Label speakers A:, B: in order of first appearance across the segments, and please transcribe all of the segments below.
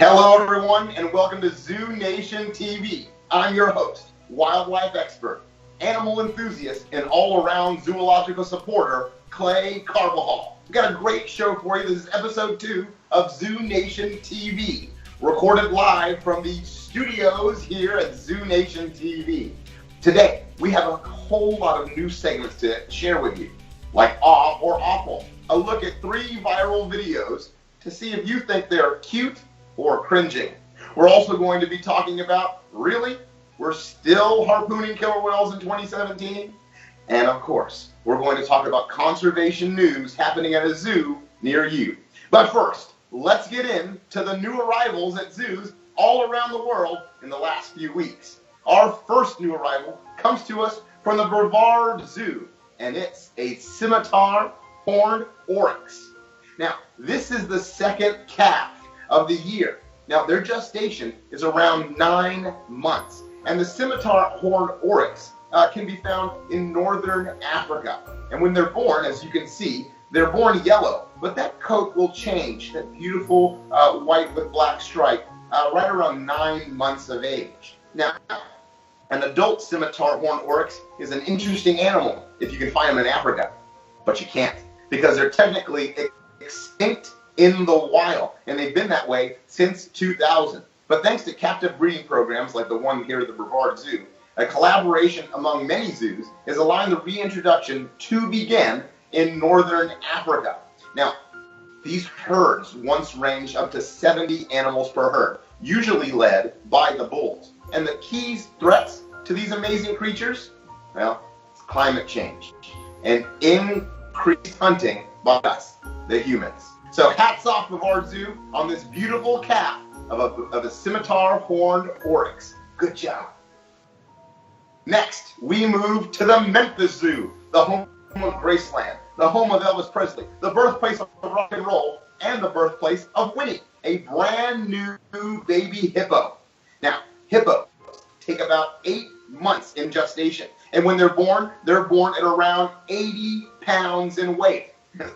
A: Hello everyone and welcome to ZooNation TV. I'm your host, wildlife expert, animal enthusiast, and all-around zoological supporter, Clay Carvajal. We've got a great show for you. This is episode 2 of ZooNation TV, recorded live from the studios here at ZooNation TV. Today, we have a whole lot of new segments to share with you, like Awe or Awful, a look at 3 viral videos to see if you think they're cute or cringing. We're also going to be talking about, really? We're still harpooning killer whales in 2017? And of course, we're going to talk about conservation news happening at a zoo near you. But first, let's get into the new arrivals at zoos all around the world in the last few weeks. Our first new arrival comes to us from the Brevard Zoo, and it's a Scimitar horned Oryx. Now, this is the second calf of the year. Now, their gestation is around 9 months, and the Scimitar horned Oryx can be found in northern Africa. And when they're born, as you can see, they're born yellow, but that coat will change, that beautiful white with black stripe, right around 9 months of age. Now, an adult Scimitar horned Oryx is an interesting animal if you can find them in Africa, but you can't, because they're technically extinct in the wild, and they've been that way since 2000. But thanks to captive breeding programs like the one here at the Brevard Zoo, a collaboration among many zoos is allowing the reintroduction to begin in northern Africa. Now, these herds once ranged up to 70 animals per herd, usually led by the bulls. And the key threats to these amazing creatures? Well, it's climate change and increased hunting by us, the humans. So hats off to our zoo on this beautiful calf of a Scimitar horned Oryx. Good job. Next, we move to the Memphis Zoo, the home of Graceland, the home of Elvis Presley, the birthplace of rock and roll, and the birthplace of Winnie, a brand new baby hippo. Now, hippos take about 8 months in gestation, and when they're born at around 80 pounds in weight.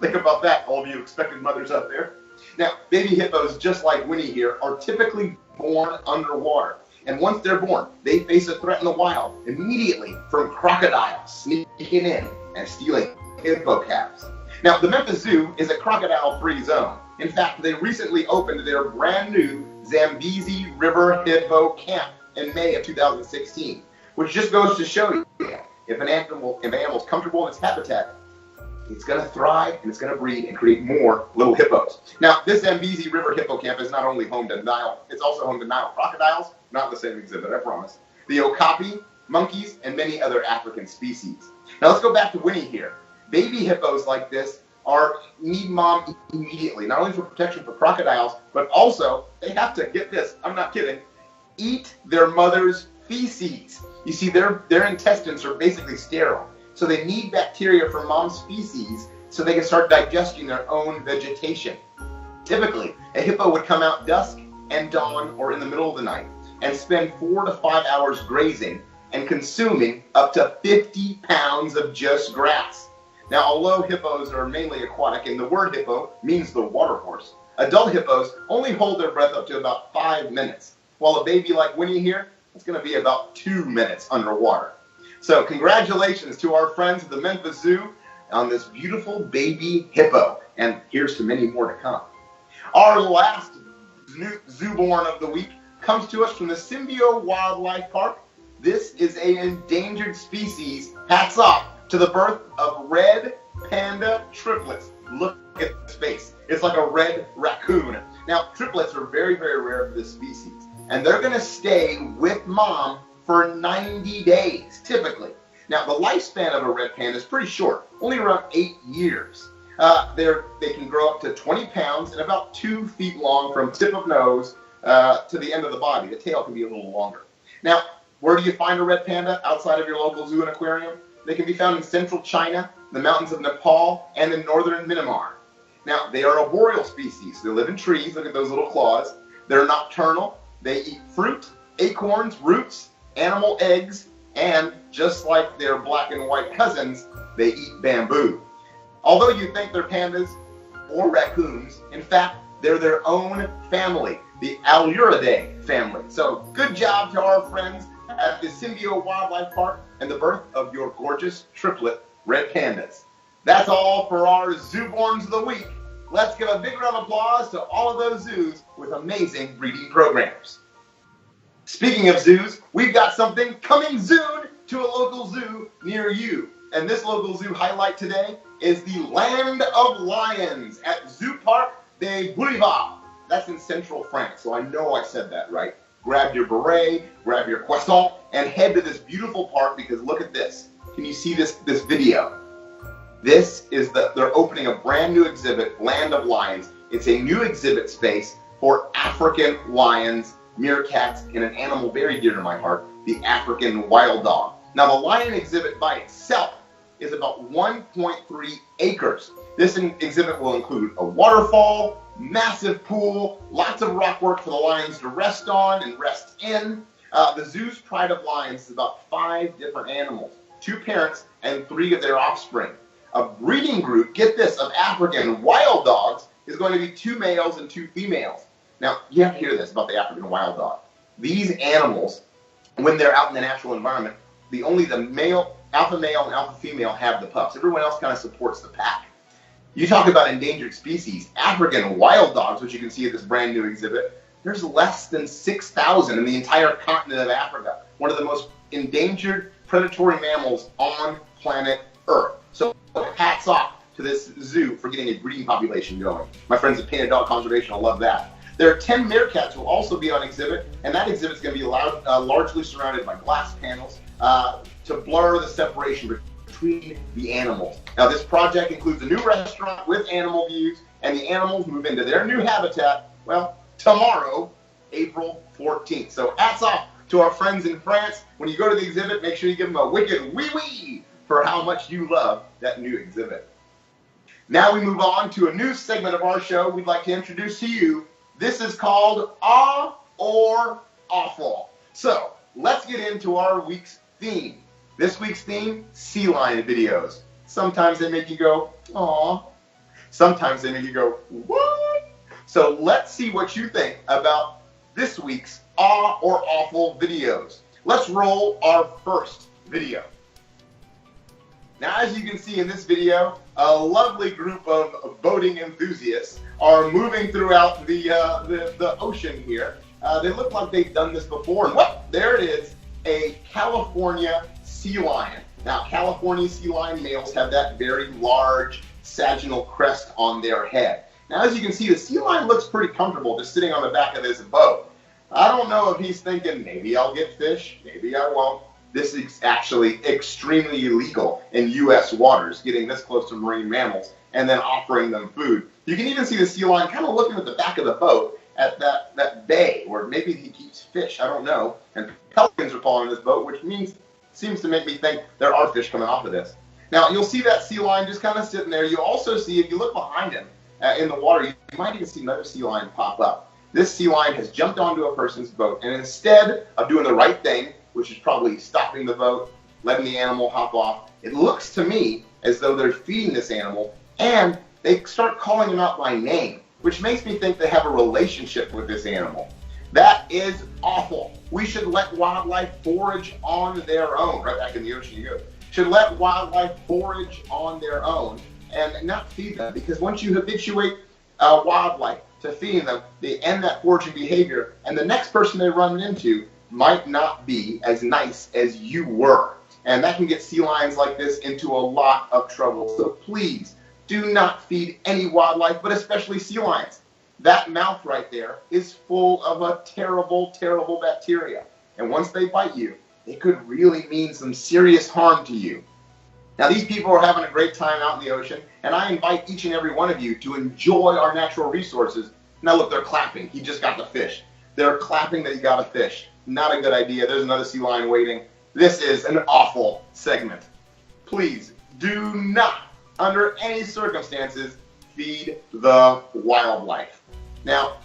A: Think about that, all of you expectant mothers out there. Now, baby hippos, just like Winnie here, are typically born underwater. And once they're born, they face a threat in the wild immediately from crocodiles sneaking in and stealing hippo calves. Now, the Memphis Zoo is a crocodile-free zone. In fact, they recently opened their brand new Zambezi River Hippo Camp in May of 2016, which just goes to show you, if an animal's comfortable in its habitat, it's going to thrive, and it's going to breed and create more little hippos. Now, this Zambezi River Hippo Camp is not only home to Nile, it's also home to Nile crocodiles, not the same exhibit, I promise, the okapi, monkeys, and many other African species. Now, let's go back to Winnie here. Baby hippos like this need mom immediately, not only for protection for crocodiles, but also they have to, get this, I'm not kidding, eat their mother's feces. You see, their intestines are basically sterile. So they need bacteria from mom's feces so they can start digesting their own vegetation. Typically, a hippo would come out dusk and dawn or in the middle of the night and spend 4 to 5 hours grazing and consuming up to 50 pounds of just grass. Now, although hippos are mainly aquatic and the word hippo means the water horse, adult hippos only hold their breath up to about 5 minutes, while a baby like Winnie here, it's going to be about 2 minutes underwater. So congratulations to our friends at the Memphis Zoo on this beautiful baby hippo. And here's to many more to come. Our last zoo-born of the week comes to us from the Symbio Wildlife Park. This is an endangered species. Hats off to the birth of red panda triplets. Look at this face. It's like a red raccoon. Now, triplets are very, very rare for this species. And they're going to stay with mom for 90 days, typically. Now, the lifespan of a red panda is pretty short, only around 8 years. They can grow up to 20 pounds and about 2 feet long from tip of nose to the end of the body. The tail can be a little longer. Now, where do you find a red panda outside of your local zoo and aquarium? They can be found in central China, the mountains of Nepal, and in northern Myanmar. Now, they are a boreal species. They live in trees. Look at those little claws. They're nocturnal. They eat fruit, acorns, roots, animal eggs, and just like their black and white cousins, they eat bamboo. Although you think they're pandas or raccoons, in fact, They're their own family, the Aluridae family. So good job to our friends at the Symbio Wildlife Park and the birth of your gorgeous triplet red pandas. That's all for our Zooborns of the week. Let's give a big round of applause to all of those zoos with amazing breeding programs. Speaking of zoos, we've got something coming soon to a local zoo near you. And this local zoo highlight today is the Land of Lions at Zoo Parc de Boulevard. That's in central France, so I know I said that right. Grab your beret, grab your croissant, and head to this beautiful park because look at this. Can you see this video? This is they're opening a brand new exhibit, Land of Lions. It's a new exhibit space for African lions, meerkats, and an animal very dear to my heart, the African wild dog. Now the lion exhibit by itself is about 1.3 acres. This exhibit will include a waterfall, massive pool, lots of rock work for the lions to rest on and rest in. The zoo's pride of lions is about 5 different animals, 2 parents and 3 of their offspring. A breeding group, get this, of African wild dogs is going to be 2 males and 2 females. Now, you have to hear this about the African wild dog. These animals, when they're out in the natural environment, only the alpha male and alpha female have the pups. Everyone else kind of supports the pack. You talk about endangered species, African wild dogs, which you can see at this brand new exhibit, there's less than 6,000 in the entire continent of Africa. One of the most endangered predatory mammals on planet Earth. So hats off to this zoo for getting a breeding population going. My friends at Painted Dog Conservation will love that. There are 10 meerkats will also be on exhibit, and that exhibit is going to be largely surrounded by glass panels to blur the separation between the animals. Now this project includes a new restaurant with animal views, and the animals move into their new habitat, well, tomorrow, April 14th. So hats off to our friends in France. When you go to the exhibit, make sure you give them a wicked wee-wee for how much you love that new exhibit. Now we move on to a new segment of our show we'd like to introduce to you. This is called Aw or Awful. So let's get into our week's theme. This week's theme, sea lion videos. Sometimes they make you go, aw. Sometimes they make you go, what? So let's see what you think about this week's Aw or Awful videos. Let's roll our first video. Now, as you can see in this video, a lovely group of boating enthusiasts are moving throughout the ocean here. They look like they've done this before, and whoop, there it is, a California sea lion. Now, California sea lion males have that very large sagittal crest on their head. Now, as you can see, the sea lion looks pretty comfortable just sitting on the back of this boat. I don't know if he's thinking, maybe I'll get fish, maybe I won't. This is actually extremely illegal in U.S. waters, getting this close to marine mammals and then offering them food. You can even see the sea lion kind of looking at the back of the boat at that bay where maybe he keeps fish, I don't know. And pelicans are following this boat, which seems to make me think there are fish coming off of this. Now, you'll see that sea lion just kind of sitting there. You also see, if you look behind him in the water, you might even see another sea lion pop up. This sea lion has jumped onto a person's boat, and instead of doing the right thing, which is probably stopping the boat, letting the animal hop off, it looks to me as though they're feeding this animal, and they start calling him out by name, which makes me think they have a relationship with this animal. That is awful. We should let wildlife forage on their own. Right back in the ocean you go. Should let wildlife forage on their own and not feed them, because once you habituate wildlife to feeding them, they end that foraging behavior, and the next person they run into might not be as nice as you were. And that can get sea lions like this into a lot of trouble. So please do not feed any wildlife, but especially sea lions. That mouth right there is full of a terrible, terrible bacteria. And once they bite you, it could really mean some serious harm to you. Now, these people are having a great time out in the ocean, and I invite each and every one of you to enjoy our natural resources. Now look, they're clapping. He just got the fish. They're clapping that he got a fish. Not a good idea. There's another sea lion waiting. This is an awful segment. Please do not, under any circumstances, feed the wildlife. Now,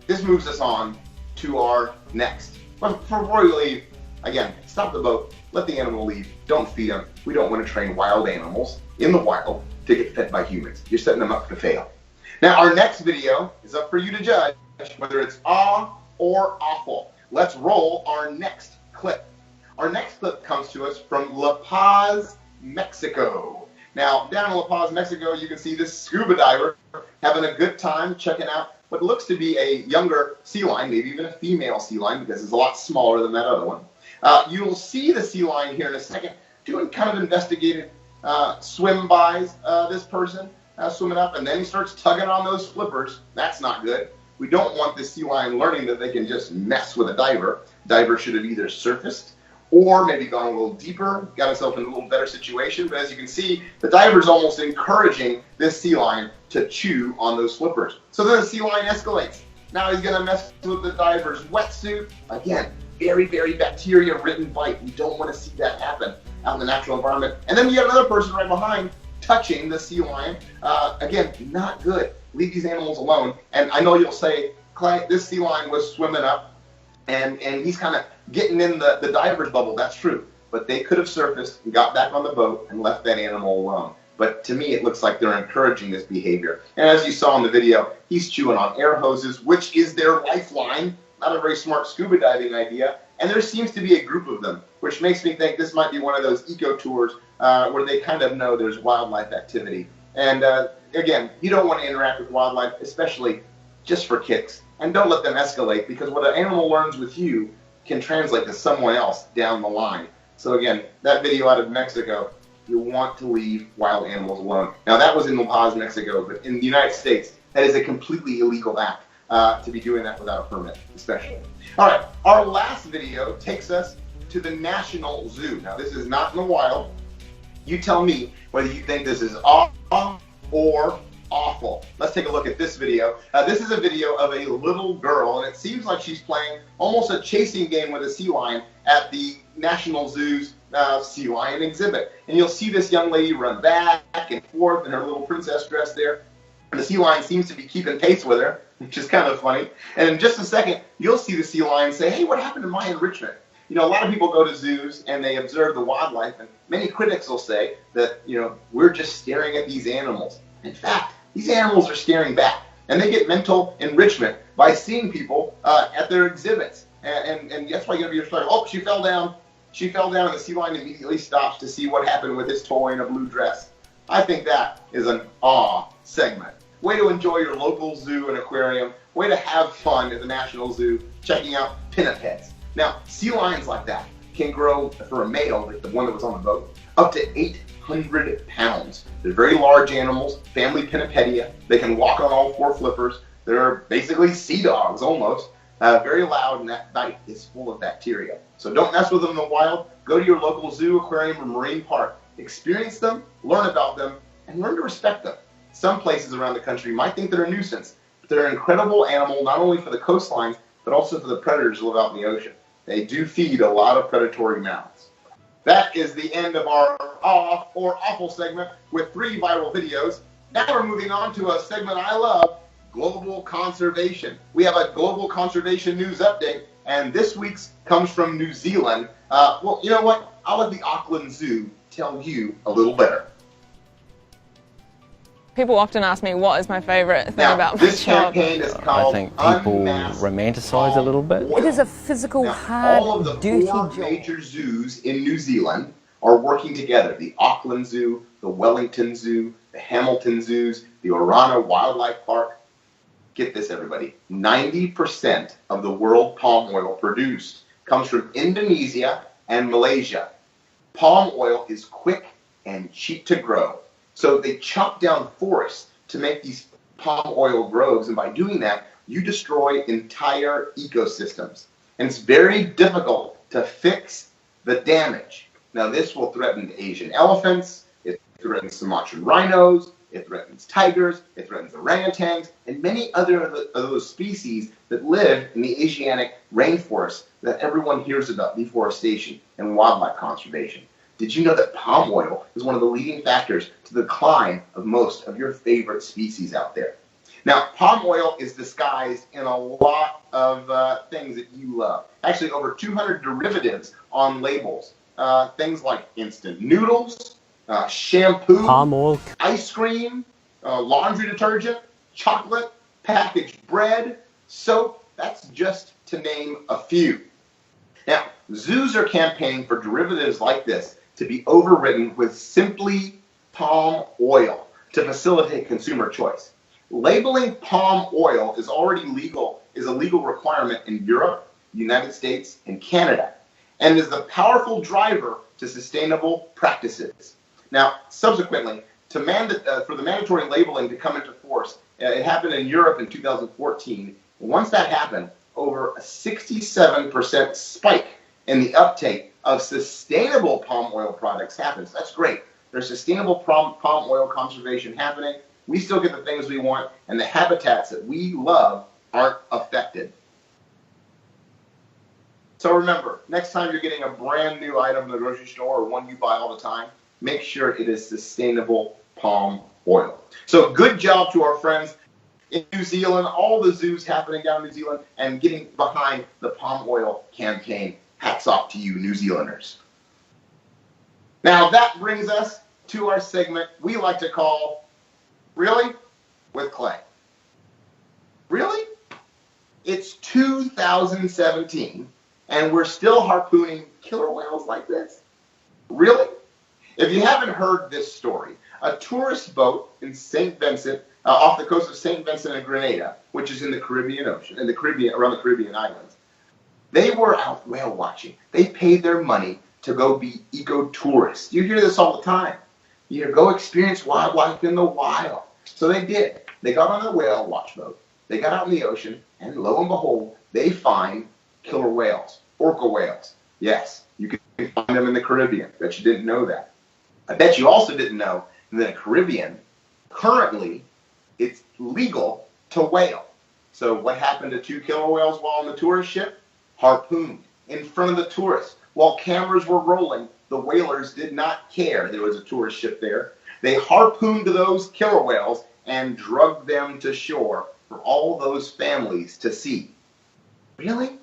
A: this moves us on to our next. But before we leave, again, stop the boat, let the animal leave, don't feed them. We don't want to train wild animals in the wild to get fed by humans. You're setting them up to fail. Now, our next video is up for you to judge whether it's awe or awful. Let's roll our next clip. Our next clip comes to us from La Paz, Mexico. Now, down in La Paz, Mexico, you can see this scuba diver having a good time checking out what looks to be a younger sea lion, maybe even a female sea lion, because it's a lot smaller than that other one. You'll see the sea lion here in a second doing kind of investigative swim bys, this person swimming up, and then he starts tugging on those flippers. That's not good. We don't want this sea lion learning that they can just mess with a diver. Diver should have either surfaced or maybe gone a little deeper, got himself in a little better situation. But as you can see, the diver's almost encouraging this sea lion to chew on those flippers. So then the sea lion escalates. Now he's gonna mess with the diver's wetsuit. Again, very, very bacteria-ridden bite. We don't want to see that happen out in the natural environment. And then you have another person right behind touching the sea lion. Again, not good. Leave these animals alone. And I know you'll say, Clay, this sea lion was swimming up and he's kind of getting in the diver's bubble. That's true. But they could have surfaced and got back on the boat and left that animal alone. But to me, it looks like they're encouraging this behavior. And as you saw in the video, he's chewing on air hoses, which is their lifeline. Not a very smart scuba diving idea. And there seems to be a group of them, which makes me think this might be one of those eco tours where they kind of know there's wildlife activity. And again, you don't want to interact with wildlife, especially just for kicks. And don't let them escalate, because what an animal learns with you can translate to someone else down the line. So again, that video out of Mexico, you want to leave wild animals alone. Now that was in La Paz, Mexico, but in the United States, that is a completely illegal act to be doing that without a permit, especially. All right, our last video takes us to the National Zoo. Now this is not in the wild. You tell me whether you think this is awe or awful. Let's take a look at this video. This is a video of a little girl, and it seems like she's playing almost a chasing game with a sea lion at the National Zoo's sea lion exhibit. And you'll see this young lady run back and forth in her little princess dress there. And the sea lion seems to be keeping pace with her, which is kind of funny. And in just a second, you'll see the sea lion say, hey, what happened to my enrichment? You know, a lot of people go to zoos and they observe the wildlife, and many critics will say that, you know, we're just staring at these animals. In fact, these animals are staring back, and they get mental enrichment by seeing people at their exhibits. And that's why you're going to be like, oh, she fell down. She fell down, and the sea lion immediately stops to see what happened with his toy in a blue dress. I think that is an awe segment. Way to enjoy your local zoo and aquarium. Way to have fun at the National Zoo checking out pinnipeds. Now, sea lions like that can grow, for a male, like the one that was on the boat, up to 800 pounds. They're very large animals, family Pinnipedia. They can walk on all four flippers. They're basically sea dogs almost. Very loud, and that bite is full of bacteria. So don't mess with them in the wild. Go to your local zoo, aquarium, or marine park. Experience them, learn about them, and learn to respect them. Some places around the country might think they're a nuisance, but they're an incredible animal, not only for the coastlines, but also for the predators who live out in the ocean. They do feed a lot of predatory mouths. That is the end of our awe or awful segment with 3 viral videos. Now we're moving on to a segment I love, global conservation. We have a global conservation news update, and this week's comes from New Zealand. Well, you know what? I'll let the Auckland Zoo tell you a little better.
B: People often ask me what is my favorite thing about my job.
A: Campaign is called
C: I think people romanticize a little bit.
D: It is a physical,
A: all of the
D: dirty
A: 4
D: job.
A: major zoos in New Zealand are working together. The Auckland Zoo, the Wellington Zoo, the Hamilton Zoos, the Orana Wildlife Park. Get this, everybody. 90% of the world palm oil produced comes from Indonesia and Malaysia. Palm oil is quick and cheap to grow. So they chop down forests to make these palm oil groves, and by doing that, you destroy entire ecosystems. And it's very difficult to fix the damage. Now, this will threaten Asian elephants, it threatens Sumatran rhinos, it threatens tigers, it threatens orangutans, and many other of those species that live in the Asiatic rainforest that everyone hears about, deforestation and wildlife conservation. Did you know that palm oil is one of the leading factors to the decline of most of your favorite species out there? Now, palm oil is disguised in a lot of things that you love. Actually, over 200 derivatives on labels. Things like instant noodles, shampoo,
E: palm oil,
A: ice cream, laundry detergent, chocolate, packaged bread, soap. That's just to name a few. Now, zoos are campaigning for derivatives like this to be overridden with simply palm oil to facilitate consumer choice. Labeling palm oil is already legal, is a legal requirement in Europe, the United States, and Canada, and is the powerful driver to sustainable practices. Now, subsequently, for the mandatory labeling to come into force, it happened in Europe in 2014. Once that happened, over a 67% spike in the uptake of sustainable palm oil products happens. That's great. There's sustainable palm oil conservation happening. We still get the things we want, and the habitats that we love aren't affected. So remember, next time you're getting a brand new item in the grocery store or one you buy all the time, make sure it is sustainable palm oil. So good job to our friends in New Zealand, all the zoos happening down in New Zealand, and getting behind the palm oil campaign. Hats off to you, New Zealanders. Now that brings us to our segment we like to call Really? With Clay. Really? It's 2017, and we're still harpooning killer whales like this? Really? If you haven't heard this story, a tourist boat in St. Vincent, off the coast of St. Vincent and Grenada, which is in the Caribbean Ocean, around the Caribbean islands, they were out whale watching. They paid their money to go be eco-tourists. You hear this all the time. You go experience wildlife in the wild. So they did. They got on a whale watch boat. They got out in the ocean, and lo and behold, they find killer whales, orca whales. Yes, you can find them in the Caribbean. Bet you didn't know that. I bet you also didn't know that in the Caribbean, currently, it's legal to whale. So what happened to 2 killer whales while on the tourist ship? Harpooned in front of the tourists. While cameras were rolling, the whalers did not care there was a tourist ship there. They harpooned those killer whales and drugged them to shore for all those families to see. Really?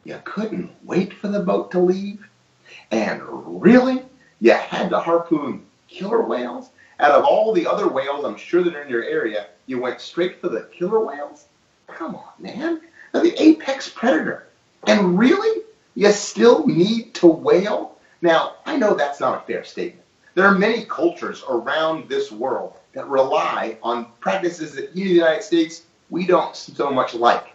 A: You couldn't wait for the boat to leave? And really? You had to harpoon killer whales? Out of all the other whales I'm sure that are in your area, you went straight for the killer whales? Come on, man. They're the apex predator. And really? You still need to whale? Now, I know that's not a fair statement. There are many cultures around this world that rely on practices that here in the United States we don't so much like,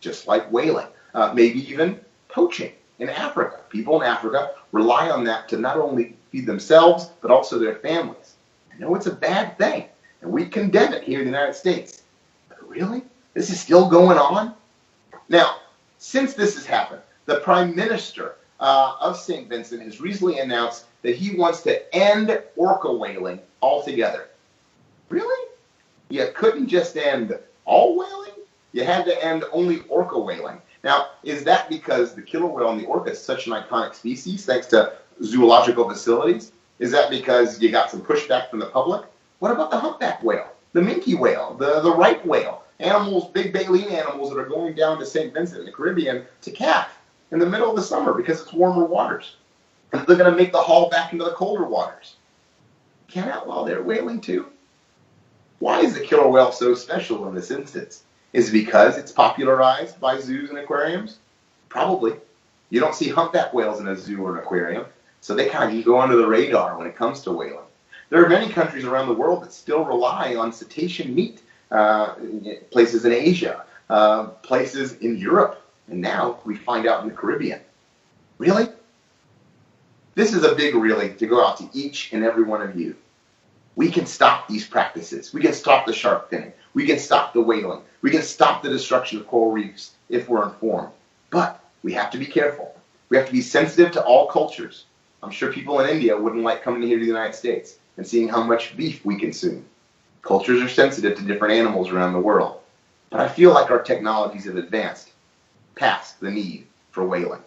A: just like whaling, maybe even poaching in Africa. People in Africa rely on that to not only feed themselves, but also their families. I know it's a bad thing, and we condemn it here in the United States. But really? This is still going on? Now, since this has happened, the Prime Minister of St. Vincent has recently announced that he wants to end orca whaling altogether. Really? You couldn't just end all whaling? You had to end only orca whaling. Now, is that because the killer whale and the orca is such an iconic species thanks to zoological facilities? Is that because you got some pushback from the public? What about the humpback whale, the minke whale, the right whale? Animals, big baleen animals that are going down to St. Vincent in the Caribbean to calf in the middle of the summer because it's warmer waters. And they're going to make the haul back into the colder waters. Can't outlaw their whaling too? Why is the killer whale so special in this instance? Is it because it's popularized by zoos and aquariums? Probably. You don't see humpback whales in a zoo or an aquarium, so they kind of go under the radar when it comes to whaling. There are many countries around the world that still rely on cetacean meat. Places in Asia, places in Europe, and now we find out in the Caribbean. Really? This is a big really to go out to each and every one of you. We can stop these practices. We can stop the shark finning. We can stop the whaling. We can stop the destruction of coral reefs if we're informed. But we have to be careful. We have to be sensitive to all cultures. I'm sure people in India wouldn't like coming here to the United States and seeing how much beef we consume. Cultures are sensitive to different animals around the world. But I feel like our technologies have advanced past the need for whaling.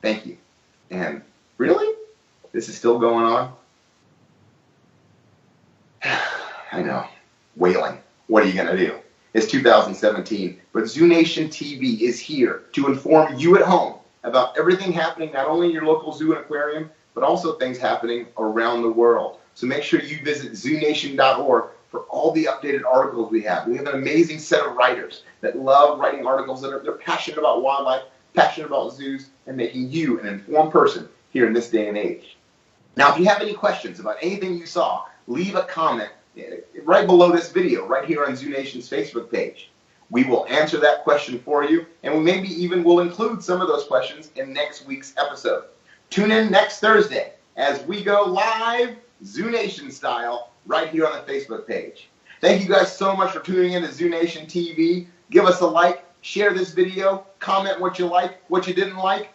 A: Thank you. And really? This is still going on? I know. Whaling. What are you going to do? It's 2017, but ZooNation TV is here to inform you at home about everything happening not only in your local zoo and aquarium, but also things happening around the world. So make sure you visit ZooNation.org for all the updated articles we have. We have an amazing set of writers that love writing articles they're passionate about wildlife, passionate about zoos, and making you an informed person here in this day and age. Now, if you have any questions about anything you saw, leave a comment right below this video, right here on ZooNation's Facebook page. We will answer that question for you, and we maybe even will include some of those questions in next week's episode. Tune in next Thursday as we go live, ZooNation style, right here on the Facebook page. Thank you guys so much for tuning in to ZooNation TV. Give us a like, share this video, comment what you like, what you didn't like,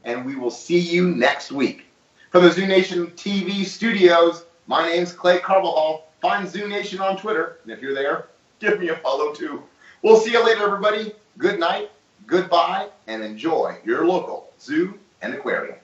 A: and we will see you next week. From the ZooNation TV studios, my name's Clay Carvajal. Find ZooNation on Twitter, and if you're there, give me a follow too. We'll see you later, everybody. Good night, goodbye, and enjoy your local zoo and aquarium.